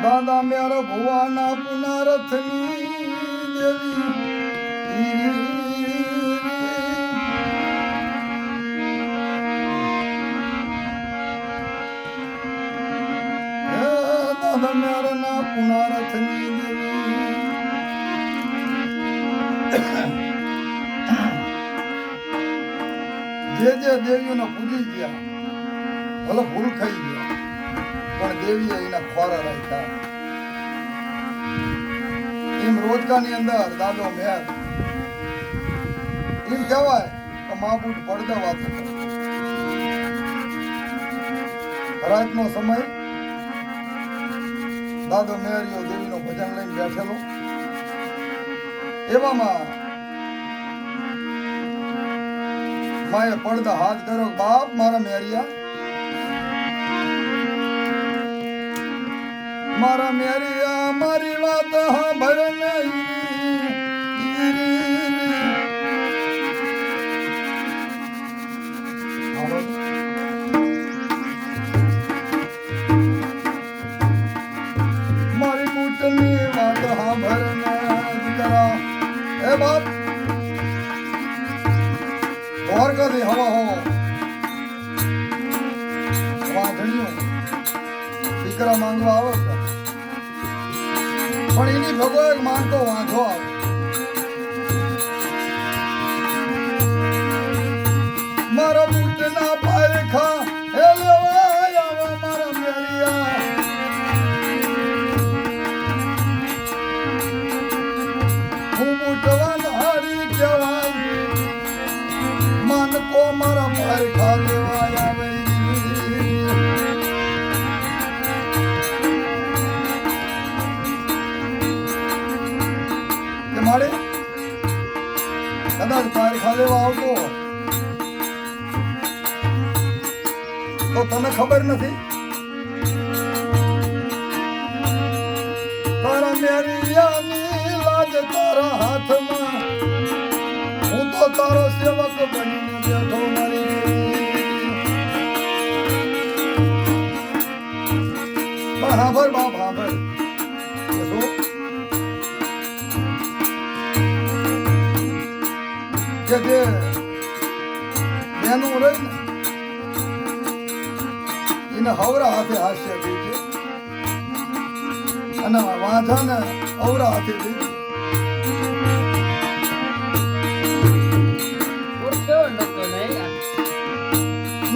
દાદા મેર ભુવાના પુનરથની દેવી દાદા મેર ના પુનરથની જે દેવીઓને પૂજી ગયા ભલે ભૂલ ખાઈ ગયા પણ દેવીએ એના ખોરા રાખ્યા. એમ રોજગારની અંદર દાદો મેર એમ કહેવાય કે મહાપુટ પડદા વાત રાતનો સમય દાદો મેરિયો દેવીનો ભજન લઈને બેઠેલો. એવામાં માએ પડદા હાથ કર્યો, બાપ મારા મેરિયા, મારા મેરિયા મારી વાત સાંભળ નહીં. મારી બુટની વાત સાંભળ ને દીકરા, એ બાપ દ્વારકાથી હવા હો વાંધણીઓ દીકરા માંગવા આવે છે પણ એની ભગો એક માંગતો વાંધો આવે. મારા બુટના પાયખા હે લેવાય આવે મારા મેરિયા, હું બુટવાન હારી કહેવાય, માનકો મારા પાયખા લેવાય આવે. મારે કદાચ પાયખા લેવા આવતો તો તને ખબર નથી તારા મેરિયાની લાજ તારા હાથમાં, હું તો તારો સેવક બનીને બેઠો મારી. બરાબર બાપ બરાબર કે જે બેનું રહી ને એને હવરા હાથે હાસ્ય દીધે અને વાંધા ને અવરા હાથે દીધી.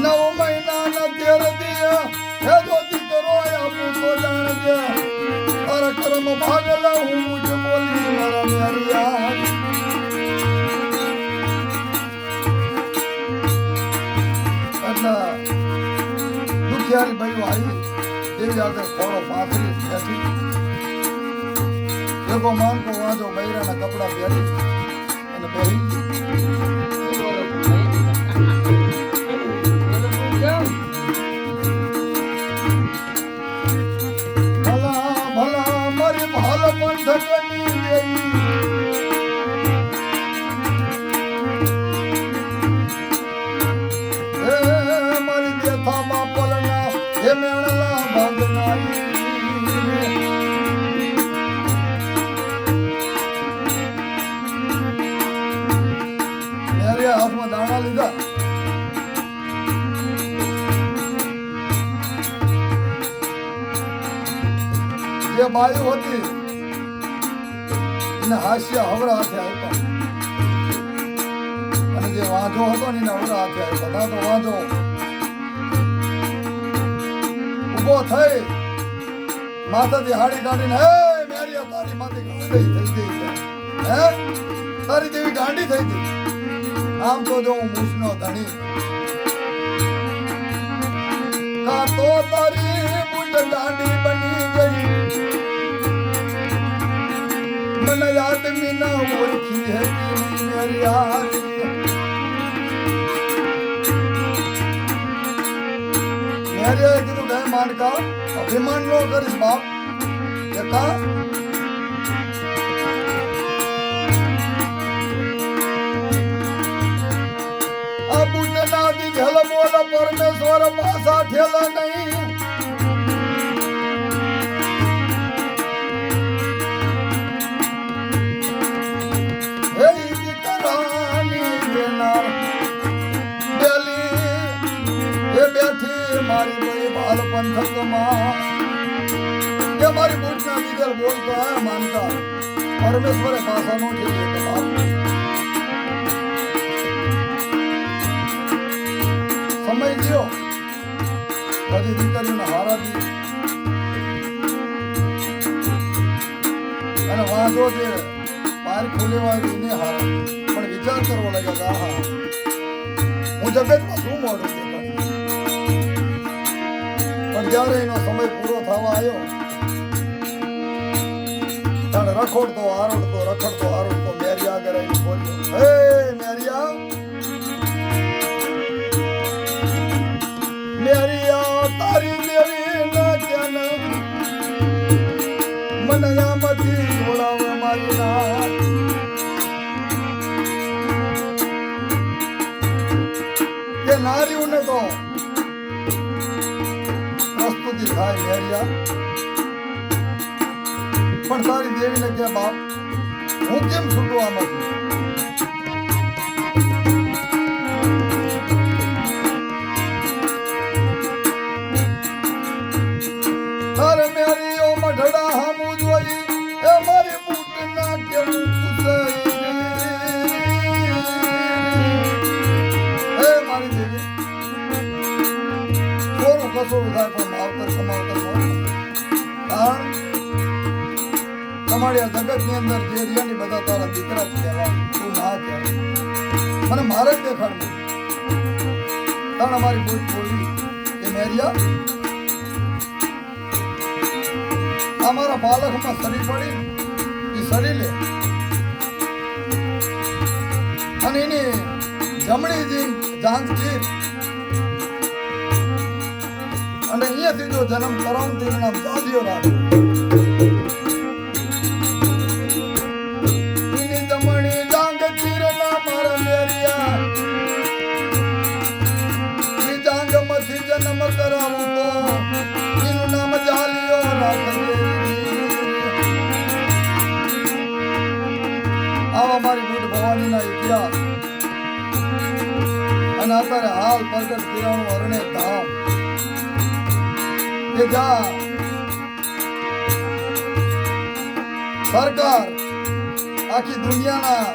નવ મહિના ના 13 દિયા હે જો દીકરો આપું તો જાણજે, તારા કર્મ ભાગલા હું મુજ બોલી મારા મેરિયા. દુખિયારી ભાઈઓ આવી દેવી આગળ ખોળો પાથરી બેઠી, એકો માનકો વાંધો બૈરાના કપડા પહેરી અને પહેરી ભલા ભલા મારી ભાલ પંથકની દેવી, હાથમાં દાણા લીધા જે બાયું હતી એને હાસ્ય હવરા હાથે આપ્યા અને જે વાંધો હતો ને એને હવરા હાથે આપ્યા. તો વાંધો ઉભો થઈ માથાથી હાડી કાઢીને, હે મેરિયા તારી માથે ગાંડી થઈ ગઈ છે, હે તારી દેવી ગાંડી થઈ ગઈ. આમ તો જો હું મૂછનો ધણી કા તો તારી બુટ ગાંડી બની ગઈ, મને આદમી ના ઓળખી હે મેરી હારી. મેરે કીધું કે માનકા અભિમાન નો કરીશ બાપ, એકા ઠેલ બોલ પરમેશ્વર પાસા ઠેલ નહીં, મારી ભાઈ બાલ પંથકમાં કે મારી બુટના દીધેલ બોલતો હે માનતા પરમેશ્વરે પાસા નો છે કે બાપ સમય ગયો બધી દીકરીઓને હારા દી અને વાંધો છે બહાર ખોલેવા એને હારા પણ વિચાર કરવો લાગ્યો કે આહા હું જગતમાં શું મોડું દેખાડું પણ જ્યારે એનો સમય પૂરો થવા આવ્યો ત્યારે રખડતો મેરિયા આગળ આવીને બોલ્યો હે મેરિયા તારી દેવી ના કેન મને આમાંથી જોડાવે મારી નાથ કે નારીઓને તો પ્રસ્તુતિ થાય મેરિયા પણ તારી દેવીને કે બાપ હું કેમ છૂટું આમાંથી તારે મેરીઓ મઢડા હામું જોઈ એ મારી બુટ ના કેવું પૂછાય હે મારી દેવી થોડું કસોડું થાય પણ માવતર કમાવતર કારણ તમારી આ જગત ની અંદર જે રિયાની બધા તારા દીકરા કહેવાય તું ના કહેવાય મને મારે જ દેખાડવું કારણ અમારી કોઈ બોલી કે મેરિયા અમારા બાલકમાં સરી પડી એ સરી લે અને એની જમણી જાંઘ ચીર અને અહીંયાથી જો જન્મ કરાવું તો એનું નામ જાદિયો રાખે એની જમણી જાંઘ ચીર ના મારા મેરિયા એ જાંઘમાંથી જન્મ કરાવું તો એનું નામ જાલિયો રાખે આવા મારી બુટ ભવાનીના ઇતિહાસ અને અત્યારે હાલ પ્રગટ કિરણનું અરણે ધામ કે જા સરકાર આખી દુનિયાના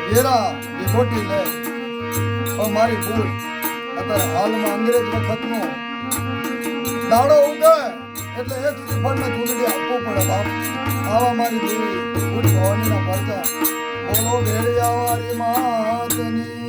વેરા વિખોટી લે પણ મારી ભૂલ અત્યારે હાલમાં અંગ્રેજ વખતનો દાડો ઉગે એટલે એક શ્રીફળને ચૂંટણી આપવું પડે બાપ આવા મારી દેવી ભૂલ ભવાનીના પરચા બોલો ભેડિયા વાળી માતની